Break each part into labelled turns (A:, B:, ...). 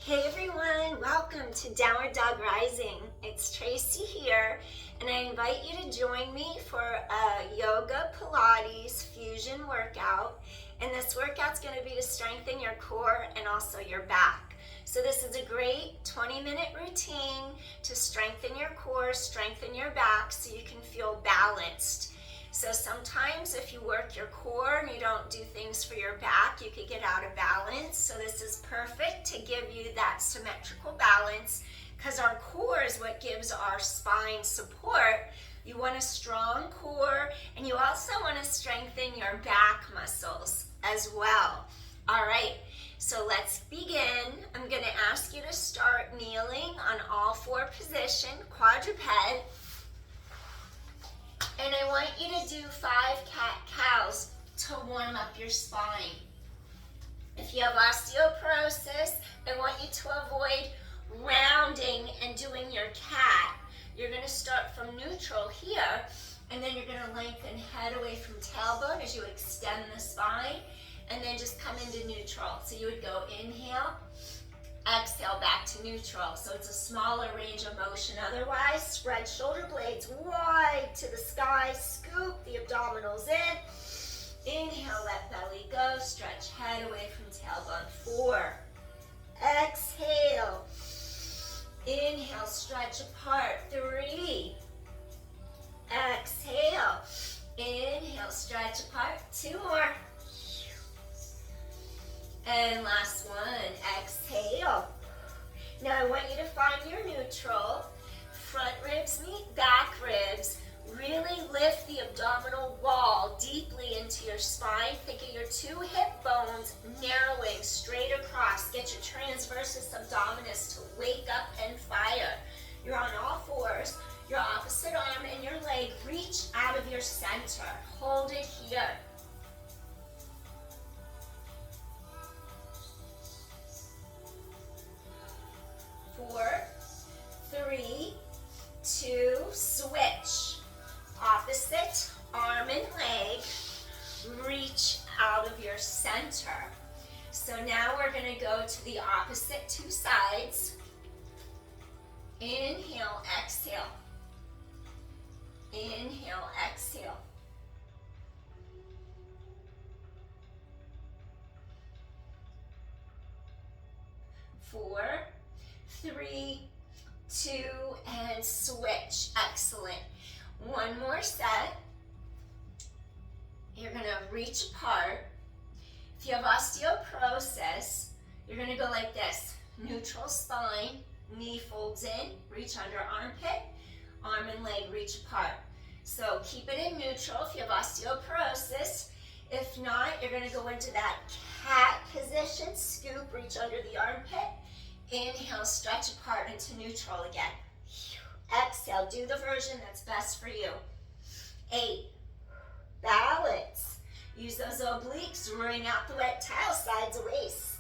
A: Hey everyone, welcome to Downward Dog Rising. It's Tracy here, and I invite you to join me for a yoga Pilates fusion workout. And this workout's going to be to strengthen your core and also your back. So this is a great 20-minute routine to strengthen your core, strengthen your back so you can feel balanced. So sometimes if you work your core and you don't do things for your back, you could get out of balance. So this is perfect to give you that symmetrical balance because our core is what gives our spine support. You want a strong core and you also want to strengthen your back muscles as well. All right, so let's begin. I'm going to ask you to start kneeling on all four position, quadruped. And I want you to do 5 cat-cows to warm up your spine. If you have osteoporosis, I want you to avoid rounding and doing your cat. You're going to start from neutral here, and then you're going to lengthen head away from tailbone as you extend the spine, and then just come into neutral. So you would go inhale, exhale back to neutral. So it's a smaller range of motion. Otherwise, spread shoulder blades wide to the sky, scoop the abdominals in. Inhale, let belly go, stretch head away from tailbone. 4. Exhale. Inhale, stretch apart. 3. Exhale. Inhale, stretch apart. 2 more. And last one, exhale. Now I want you to find your neutral. Front ribs meet back ribs. Really lift the abdominal wall deeply into your spine. Think of your 2 hip bones narrowing straight across. Get your transversus abdominis to wake up and fire. You're on all fours. Your opposite arm and your leg reach out of your center. Hold it here. 4, 3, 2, switch. Opposite arm and leg, reach out of your center. So now we're going to go to the opposite 2 sides. Inhale, exhale. Inhale, exhale. 4, 3, 2, and switch. Excellent. One more set. You're going to reach apart. If you have osteoporosis, you're going to go like this. Neutral spine, knee folds in, reach under armpit, arm and leg reach apart. So keep it in neutral if you have osteoporosis. If not, you're going to go into that cat position, scoop, reach under the armpit. Inhale, stretch apart into neutral again. Exhale, do the version that's best for you. 8, balance. Use those obliques, wring out the wet towel, sides of waist.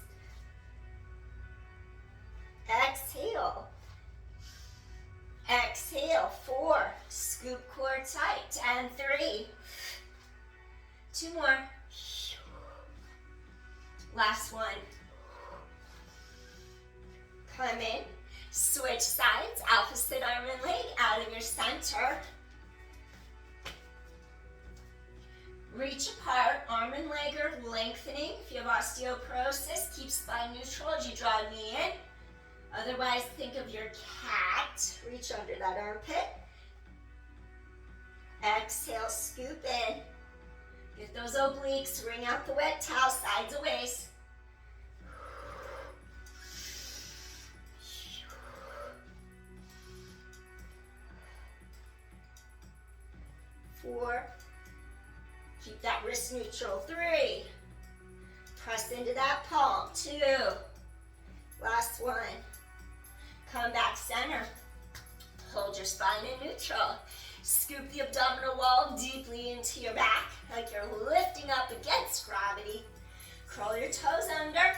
A: Exhale. Exhale, 4, scoop core tight, and 3. 2 more. Last one. Come in, switch sides, opposite arm and leg out of your center. Reach apart, arm and leg are lengthening. If you have osteoporosis, keep spine neutral as you draw a knee in. Otherwise, think of your cat. Reach under that armpit. Exhale, scoop in. Get those obliques, wring out the wet towel, sides of waist. 4, keep that wrist neutral. 3, press into that palm. 2, last one. Come back center. Hold your spine in neutral. Scoop the abdominal wall deeply into your back like you're lifting up against gravity. Curl your toes under.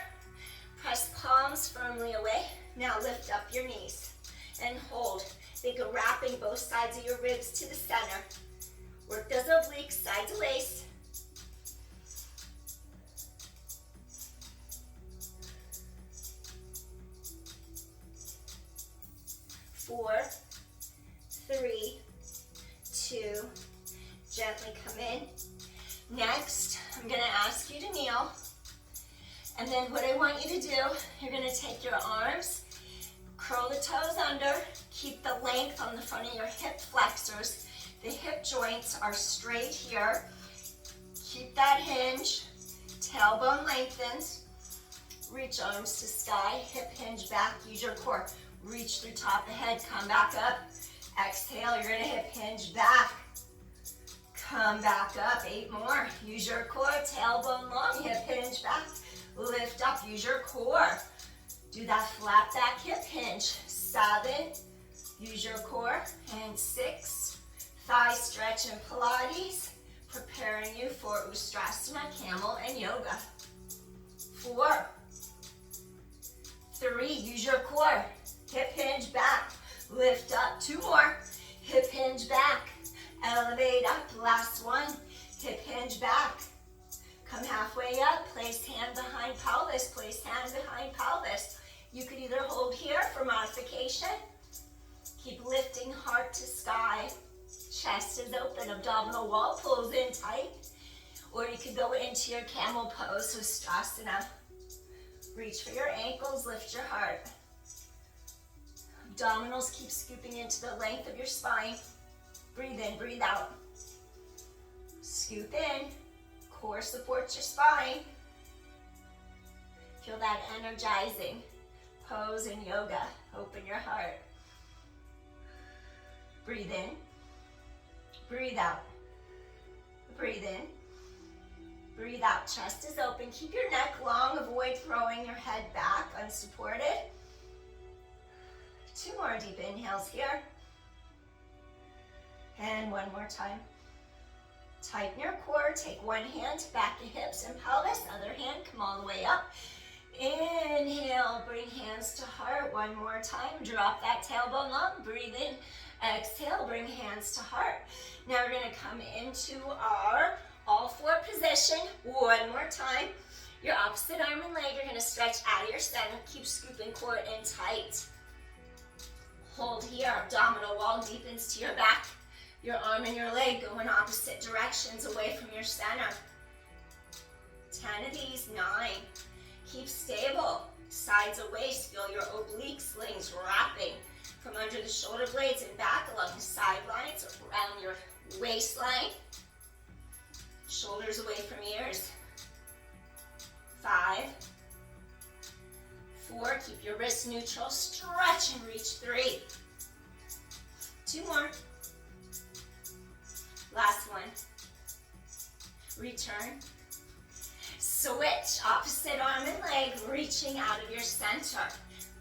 A: Press palms firmly away. Now lift up your knees and hold. Think of wrapping both sides of your ribs to the center. Work those obliques, sides of waist. 4, 3, 2, gently come in. Next, I'm gonna ask you to kneel. And then what I want you to do, you're gonna take your arms, curl the toes under, keep the length on the front of your hip flexors. The hip joints are straight here. Keep that hinge, tailbone lengthens. Reach arms to sky, hip hinge back, use your core. Reach through top of head, come back up. Exhale, you're gonna hip hinge back. Come back up, 8 more. Use your core, tailbone long, hip hinge back. Lift up, use your core. Do that flat back hip hinge. 7, use your core. And 6, thigh stretch in Pilates. Preparing you for Ustrasana, camel, and yoga. 4, 3, use your core. Hip hinge back. Lift up, 2 more. Hip hinge back. Elevate up, last one. Hip hinge back. Come halfway up, place hand behind pelvis, place hand behind pelvis. You could either hold here for modification. Keep lifting heart to sky. Chest is open, abdominal wall pulls in tight. Or you could go into your camel pose, Ustrasana. Reach for your ankles, lift your heart. Abdominals keep scooping into the length of your spine. Breathe in, breathe out. Scoop in. Core supports your spine. Feel that energizing pose in yoga. Open your heart. Breathe in. Breathe out. Breathe in. Breathe out. Chest is open. Keep your neck long. Avoid throwing your head back unsupported. 2 more deep inhales here. And 1 more time. Tighten your core. Take one hand to back the hips and pelvis. Other hand, come all the way up. Inhale, bring hands to heart. 1 more time. Drop that tailbone long. Breathe in. Exhale, bring hands to heart. Now we're going to come into our all 4 position. 1 more time. Your opposite arm and leg, you're going to stretch out of your center. Keep scooping core in tight. Hold here. Abdominal wall deepens to your back. Your arm and your leg go in opposite directions away from your center. 10 of these, 9. Keep stable. Sides of waist, feel your oblique slings wrapping from under the shoulder blades and back along the sidelines, around your waistline. Shoulders away from ears. 5, 4, keep your wrists neutral, stretch and reach. 3, 2 more. Last one. Return. Switch, opposite arm and leg, reaching out of your center.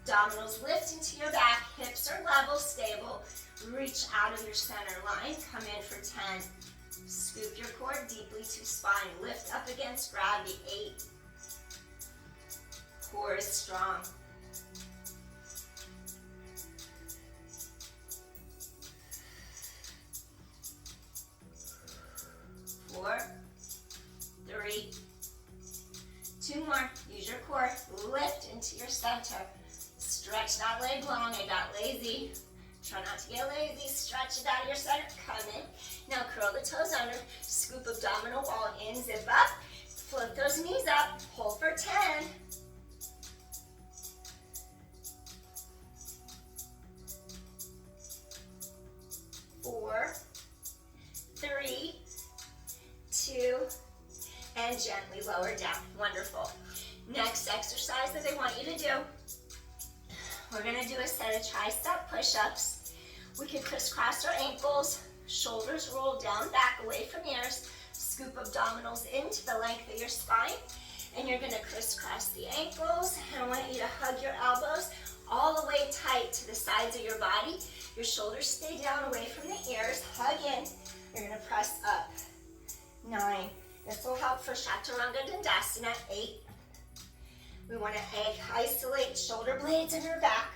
A: Abdominals lift into your back, hips are level, stable. Reach out of your center line, come in for 10. Scoop your core deeply to spine, lift up against gravity. 8. Core is strong. 4, 3, 2 more. Use your core. Lift into your center. Stretch that leg long. I got lazy. Try not to get lazy. Stretch it out of your center. Come in. Now curl the toes under. Scoop abdominal wall in. Zip up. Float those knees up. Hold for 10. 4, 3, 2, and gently lower down. Wonderful. Next exercise that I want you to do, we're going to do a set of tricep push-ups. We can crisscross our ankles, shoulders roll down, back away from ears, scoop abdominals into the length of your spine, and you're going to crisscross the ankles. And I want you to hug your elbows all the way tight to the sides of your body. Your shoulders stay down away from the ears. Hug in. You're going to press up. 9. This will help for Chaturanga Dandasana. 8. We want to isolate shoulder blades in your back.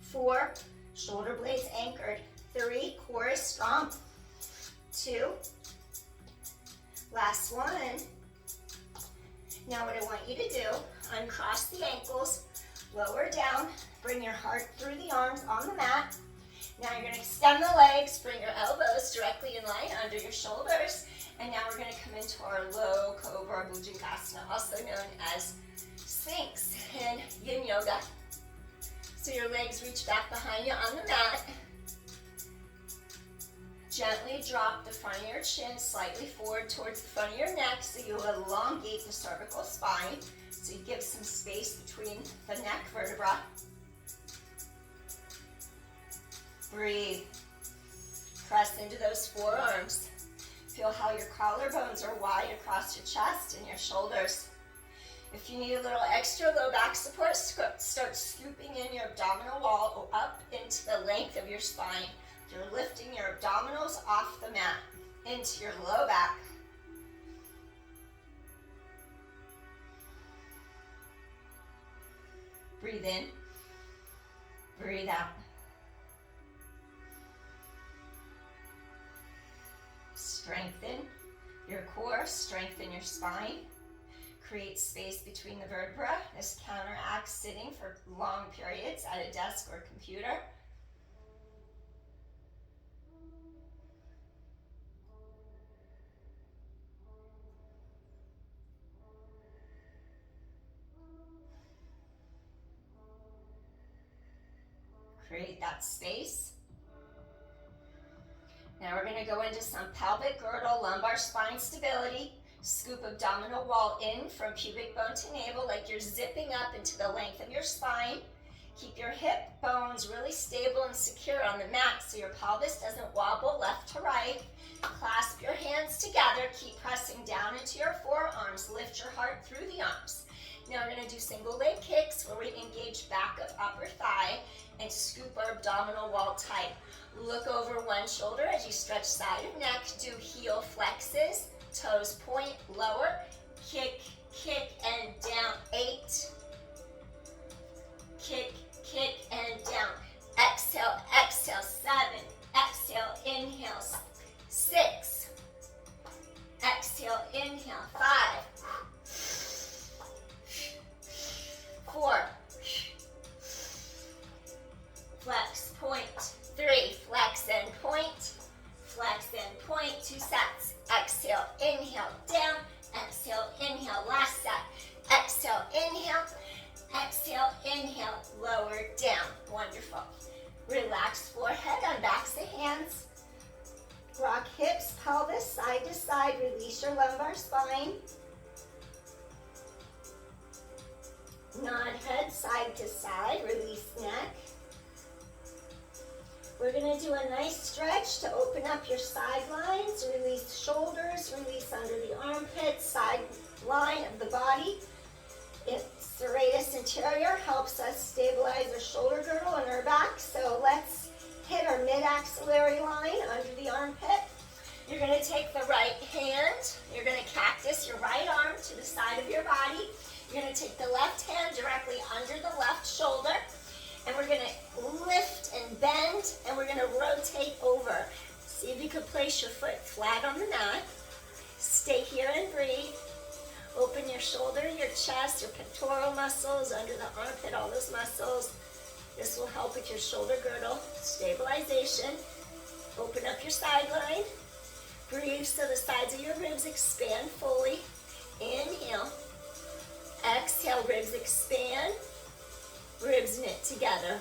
A: 4, shoulder blades anchored. 3, core is strong. 2, last one. Now what I want you to do, uncross the ankles, lower down, bring your heart through the arms on the mat. Now you're going to extend the legs, bring your elbows directly in line under your shoulders, and now we're going to come into our low cobra bhujangasana, also known as Sphinx in Yin Yoga. So your legs reach back behind you on the mat. Gently drop the front of your chin slightly forward towards the front of your neck so you elongate the cervical spine. So you give some space between the neck vertebra. Breathe. Press into those forearms. Feel how your collarbones are wide across your chest and your shoulders. If you need a little extra low back support, start scooping in your abdominal wall up into the length of your spine. You're lifting your abdominals off the mat into your low back. Breathe in. Breathe out. Strengthen your core, strengthen your spine. Create space between the vertebra. This counteracts sitting for long periods at a desk or computer. Create that space. Now we're going to go into some pelvic girdle, lumbar spine stability. Scoop abdominal wall in from pubic bone to navel like you're zipping up into the length of your spine. Keep your hip bones really stable and secure on the mat so your pelvis doesn't wobble left to right. Clasp your hands together. Keep pressing down into your forearms. Lift your heart through the arms. Now we're going to do single leg kicks where we engage back of upper thigh and scoop our abdominal wall tight. Look over one shoulder as you stretch side of neck. Do heel flexes, toes point, lower, kick, kick, and down. 8. Kick, kick, and down. Exhale, exhale. 7. Exhale, inhale. 6. Exhale, inhale. 5. 4. Flex, point. 3. Flex and point. Flex and point. 2 sets. Exhale, inhale, down. Exhale, inhale. Last set. Exhale, inhale. Exhale, inhale. Lower, down. Wonderful. Relax forehead on backs of hands. Rock hips, pelvis, side to side. Release your lumbar spine. Nod head side to side. Release neck. We're going to do a nice stretch to open up your sidelines, release shoulders, release under the armpits, side line of the body. Serratus anterior helps us stabilize our shoulder girdle and our back. So let's hit our mid-axillary line under the armpit. You're going to take the right hand, you're going to cactus your right arm to the side of your body. You're going to take the left hand directly under the left shoulder. And we're going to lift and bend, and we're going to rotate over. See if you can place your foot flat on the mat. Stay here and breathe. Open your shoulder, your chest, your pectoral muscles, under the armpit, all those muscles. This will help with your shoulder girdle stabilization. Open up your side line. Breathe so the sides of your ribs expand fully. Inhale. Exhale, ribs expand. Ribs knit together.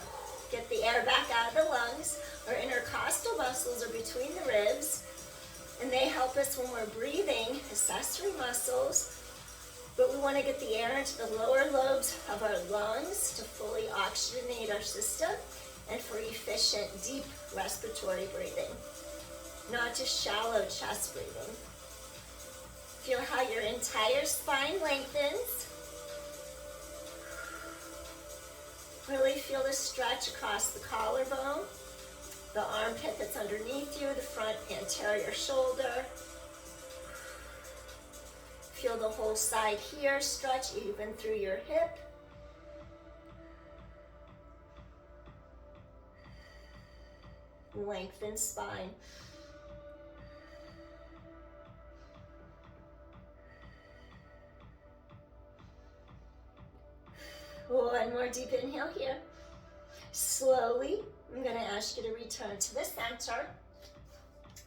A: Get the air back out of the lungs. Our intercostal muscles are between the ribs, and they help us when we're breathing, accessory muscles. But we want to get the air into the lower lobes of our lungs to fully oxygenate our system and for efficient, deep respiratory breathing, not just shallow chest breathing. Feel how your entire spine lengthens. Really feel the stretch across the collarbone, the armpit that's underneath you, the front anterior shoulder. Feel the whole side here stretch even through your hip. Lengthen spine. One more deep inhale here. Slowly, I'm going to ask you to return to the center.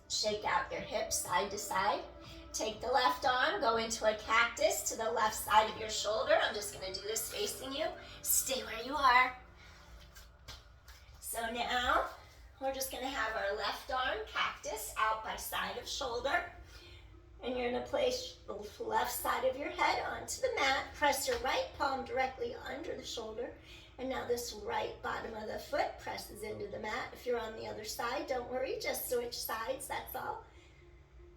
A: Shake out your hips side to side. Take the left arm, go into a cactus to the left side of your shoulder. I'm just going to do this facing you. Stay where you are. So now, we're just going to have our left arm cactus out by side of shoulder. And you're going to place the left side of your head onto the mat. Press your right palm directly under the shoulder. And now this right bottom of the foot presses into the mat. If you're on the other side, don't worry, just switch sides, that's all.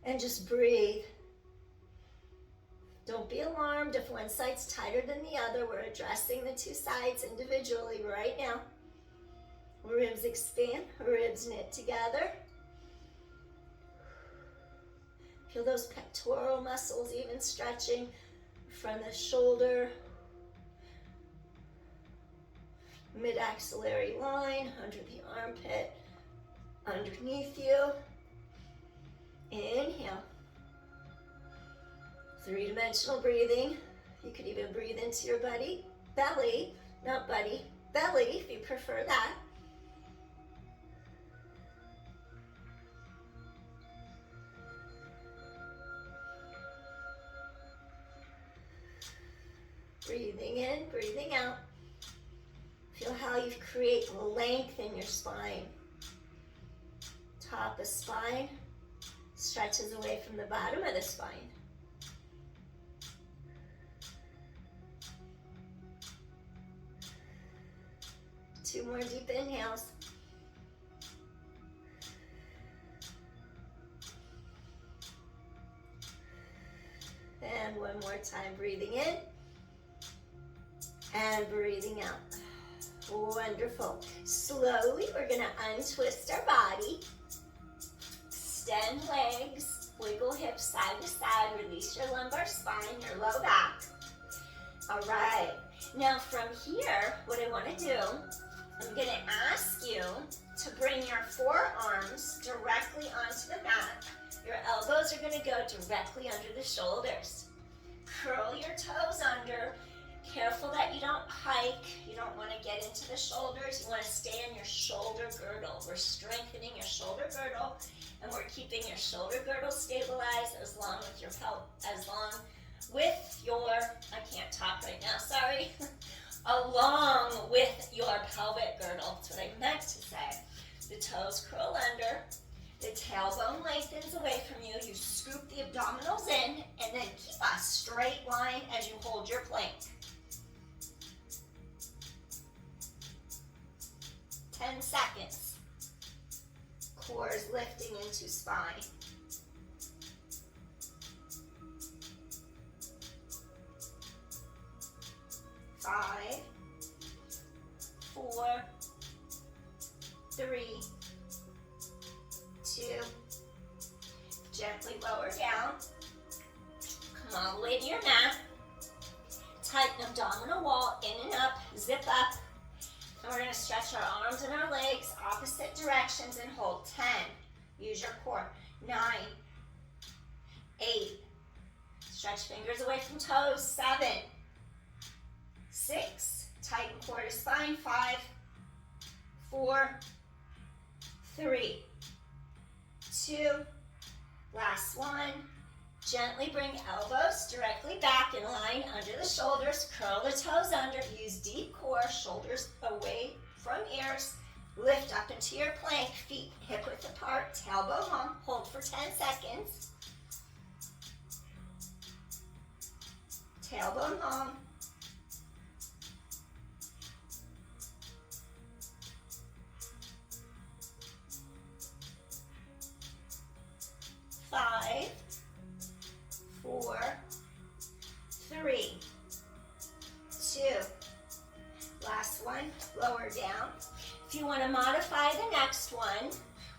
A: And just breathe. Don't be alarmed if one side's tighter than the other. We're addressing the two sides individually right now. Ribs expand, ribs knit together. Feel those pectoral muscles even stretching from the shoulder, mid-axillary line, under the armpit, underneath you. Inhale. Three-dimensional breathing. You could even breathe into your belly, not buddy, belly if you prefer that. Breathing in, breathing out. Feel how you create length in your spine. Top of spine stretches away from the bottom of the spine. Two more deep inhales. And one more time, breathing in and breathing out. Wonderful. Slowly, we're going to untwist our body. Extend legs, wiggle hips side to side, release your lumbar spine, your low back. All right. Now from here, what I want to do, I'm going to ask you to bring your forearms directly onto the mat. Your elbows are going to go directly under the shoulders. Curl your toes under. Careful that you don't hike. You don't want to get into the shoulders. You want to stay in your shoulder girdle. We're strengthening your shoulder girdle, and we're keeping your shoulder girdle stabilized I can't talk right now, sorry. Along with your pelvic girdle. That's what I meant to say. The toes curl under. The tailbone lengthens away from you. You scoop the abdominals in, and then keep a straight line as you hold your plank. 10 seconds. Core is lifting into spine. 5, 4, 3, 2. Gently lower down. Come all the way to your mat. Tighten abdominal wall, in and up, zip up. And we're going to stretch our arms and our legs opposite directions and hold 10. Use your core. 9, 8. Stretch fingers away from toes. 7, 6. Tighten core to spine. 5, 4, 3, 2. Last one. Gently bring elbows directly back in line under the shoulders. Curl the toes under. Use deep core. Shoulders away from ears. Lift up into your plank. Feet hip width apart. Tailbone long. Hold for 10 seconds. Tailbone long. 5, 4, 3, 2. Last one, lower down. If you want to modify the next one,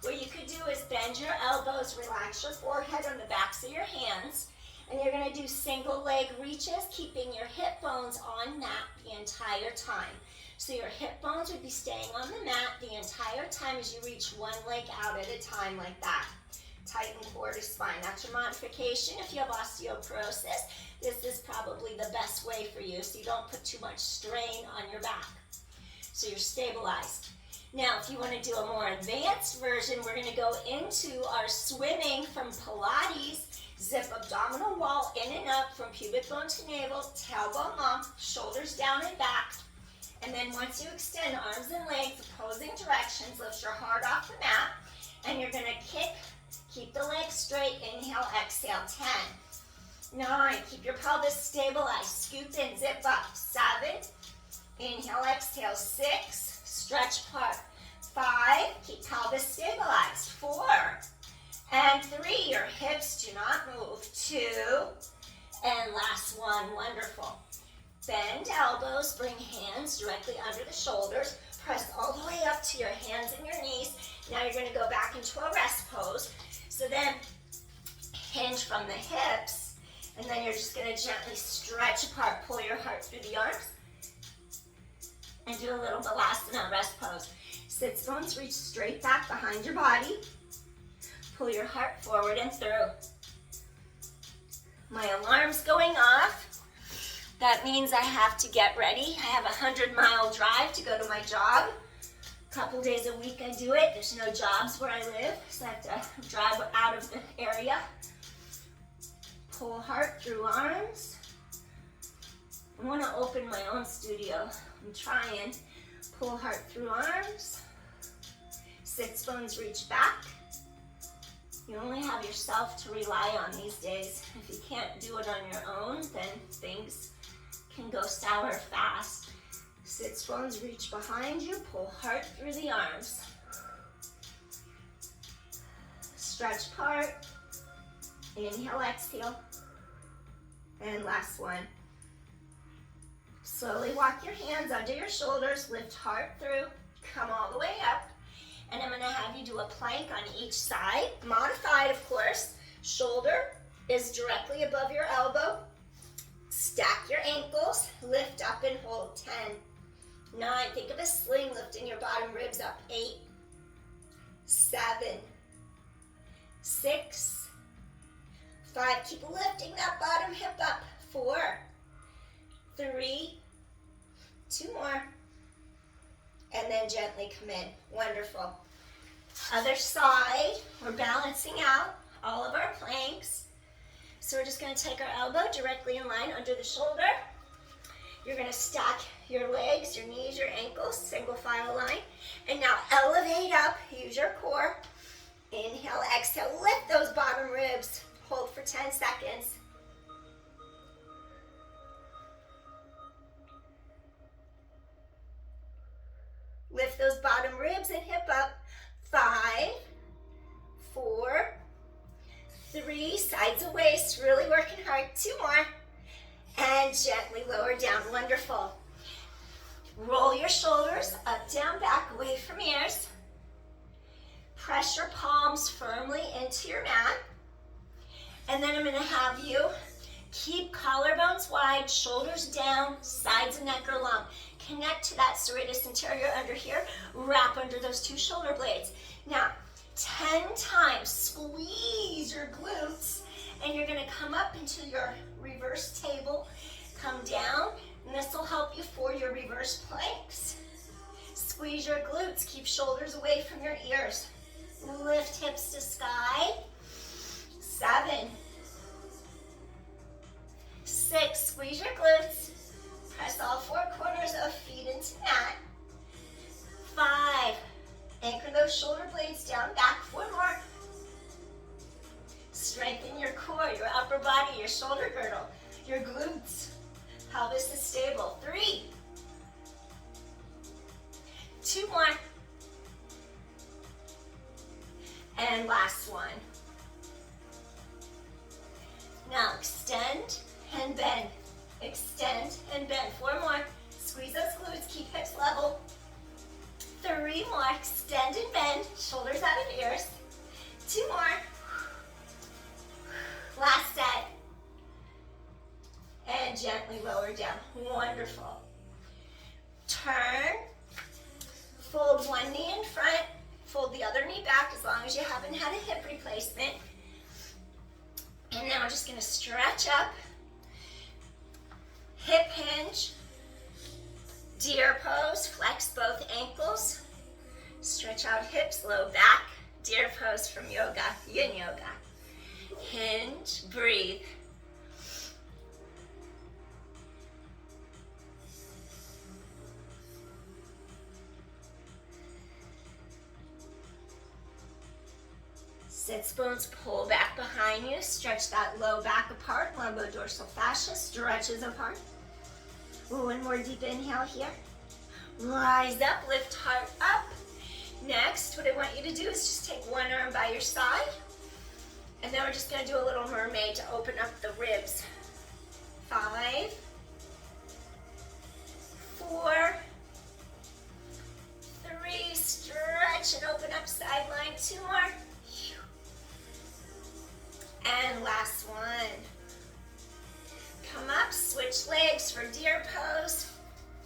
A: what you could do is bend your elbows, relax your forehead on the backs of your hands, and you're going to do single leg reaches, keeping your hip bones on mat the entire time. So your hip bones would be staying on the mat the entire time as you reach one leg out at a time like that. Tighten core to spine. That's your modification. If you have osteoporosis, this is probably probably the best way for you, so you don't put too much strain on your back. So you're stabilized. Now, if you want to do a more advanced version, we're going to go into our swimming from Pilates. Zip abdominal wall in and up from pubic bone to navel, tailbone long, shoulders down and back. And then once you extend arms and legs opposing directions, lift your heart off the mat. And you're going to kick, keep the legs straight, inhale, exhale, 10. 9, keep your pelvis stabilized, scoop in, zip up, 7. Inhale, exhale, 6. Stretch apart. 5, keep pelvis stabilized. 4. And 3, your hips do not move. 2, and last one, wonderful. Bend elbows, bring hands directly under the shoulders. Press all the way up to your hands and your knees. Now you're going to go back into a rest pose. So then hinge from the hips, and then you're just going to gently stretch apart, pull your heart through the arms, and do a little balasana rest pose. Sits bones reach straight back behind your body. Pull your heart forward and through. My alarm's going off. That means I have to get ready. I have a 100-mile drive to go to my job. A couple days a week I do it. There's no jobs where I live, so I have to drive out of the area. Pull heart through arms. I want to open my own studio. I'm trying. Pull heart through arms. Sits bones reach back. You only have yourself to rely on these days. If you can't do it on your own, then things can go sour fast. Sits bones reach behind you. Pull heart through the arms. Stretch apart. Inhale, exhale. And last one. Slowly walk your hands under your shoulders. Lift heart through. Come all the way up. And I'm going to have you do a plank on each side. Modified, of course. Shoulder is directly above your elbow. Stack your ankles. Lift up and hold. 10. 9. Think of a sling lifting your bottom ribs up. 8. 7. 6. 5. Keep lifting that bottom hip up. 4. 3. 2 more. And then gently come in. Wonderful. Other side, we're balancing out all of our planks. So we're just going to take our elbow directly in line under the shoulder. You're going to stack your legs, your knees, your ankles, single file line. And now elevate up, use your core. Inhale, exhale, lift those bottom ribs. Hold for 10 seconds. Lift those bottom ribs and hip up. 5, 4, 3, sides of waist, really working hard. 2 more. And gently lower down. Wonderful. Roll your shoulders up, down, back, away from ears. Press your palms firmly into your mat. And then I'm going to have you keep collarbones wide, shoulders down, sides of neck are long. Connect to that serratus anterior under here. Wrap under those 2 shoulder blades. Now, 10 times squeeze your glutes, and you're going to come up into your reverse table. Come down, and this will help you for your reverse planks. Squeeze your glutes. Keep shoulders away from your ears. Lift hips to sky. 7. 6. Squeeze your glutes. Press all 4 corners of feet into mat. 5. Anchor those shoulder blades down, back. 4 more. Strengthen your core, your upper body, your shoulder girdle, your glutes. Pelvis is stable. 3. 2 more. And last one. Now extend and bend. Extend and bend. 4 more. Squeeze those glutes. Keep hips level. 3 more. Extend and bend. Shoulders out of ears. 2 more. Last set. And gently lower down. Wonderful. Turn. Fold one knee in front. Fold the other knee back as long as you haven't had a hip replacement. And now we're just going to stretch up. hip hinge, deer pose, flex both ankles, stretch out hips, low back, deer pose from yoga, yin yoga. Hinge, breathe. Sits bones pull back behind you, stretch that low back apart, lumbodorsal fascia stretches apart. One more deep inhale here. Rise up, lift heart up. Next, what I want you to do is just take one arm by your side, and then we're just gonna do a little mermaid to open up the ribs. 5, 4, 3, stretch and open up sideline. 2 more. And last one. Come up, switch legs for deer pose.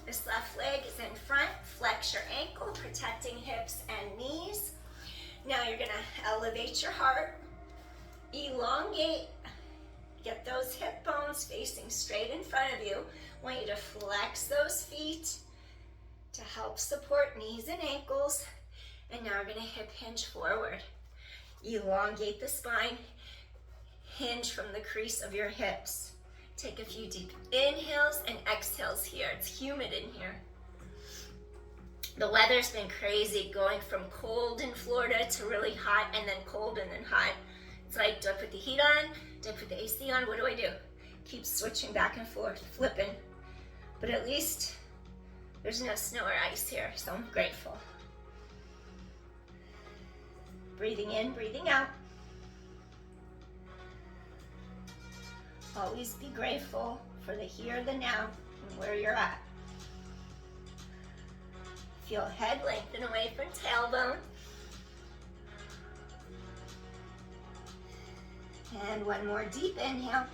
A: This left leg is in front. Flex your ankle, protecting hips and knees. Now you're gonna elevate your heart, elongate, get those hip bones facing straight in front of you. I want you to flex those feet to help support knees and ankles. And now we're gonna hip hinge forward. Elongate the spine, hinge from the crease of your hips. Take a few deep inhales and exhales here. It's humid in here. The weather's been crazy, going from cold in Florida to really hot and then cold and then hot. It's like, do I put the heat on? Do I put the AC on? What do I do? Keep switching back and forth, flipping. But at least there's no snow or ice here, so I'm grateful. Breathing in, breathing out. Always be grateful for the here, the now, and where you're at. Feel head lengthen away from tailbone. And one more deep inhale.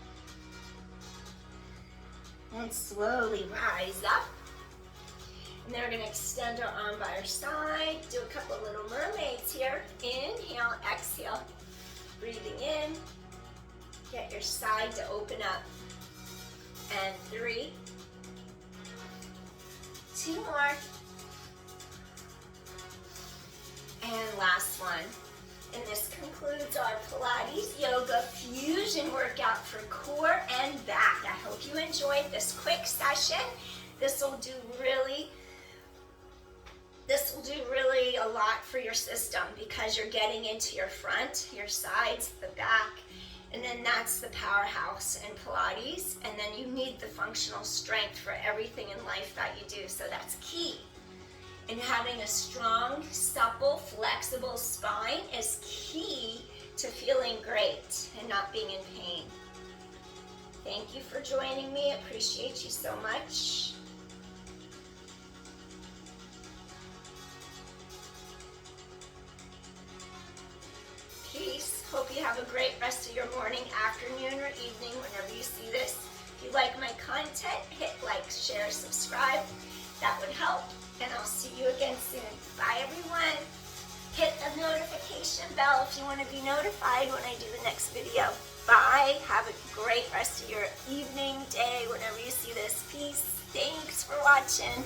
A: And slowly rise up. And then we're going to extend our arm by our side. Do a couple of little mermaids here. Inhale, exhale. Breathing in. Get your side to open up. And 3, 2 more. And last one. And this concludes our Pilates Yoga Fusion workout for core and back. I hope you enjoyed this quick session. This will do really a lot for your system because you're getting into your front, your sides, the back, and then that's the powerhouse in Pilates. And then you need the functional strength for everything in life that you do. So that's key. And having a strong, supple, flexible spine is key to feeling great and not being in pain. Thank you for joining me. I appreciate you so much. Peace. Hope you have a great rest of your morning, afternoon, or evening whenever you see this. If you like my content, hit like, share, subscribe. That would help. And I'll see you again soon. Bye, everyone. Hit the notification bell if you want to be notified when I do the next video. Bye. Have a great rest of your evening, day, whenever you see this. Peace. Thanks for watching.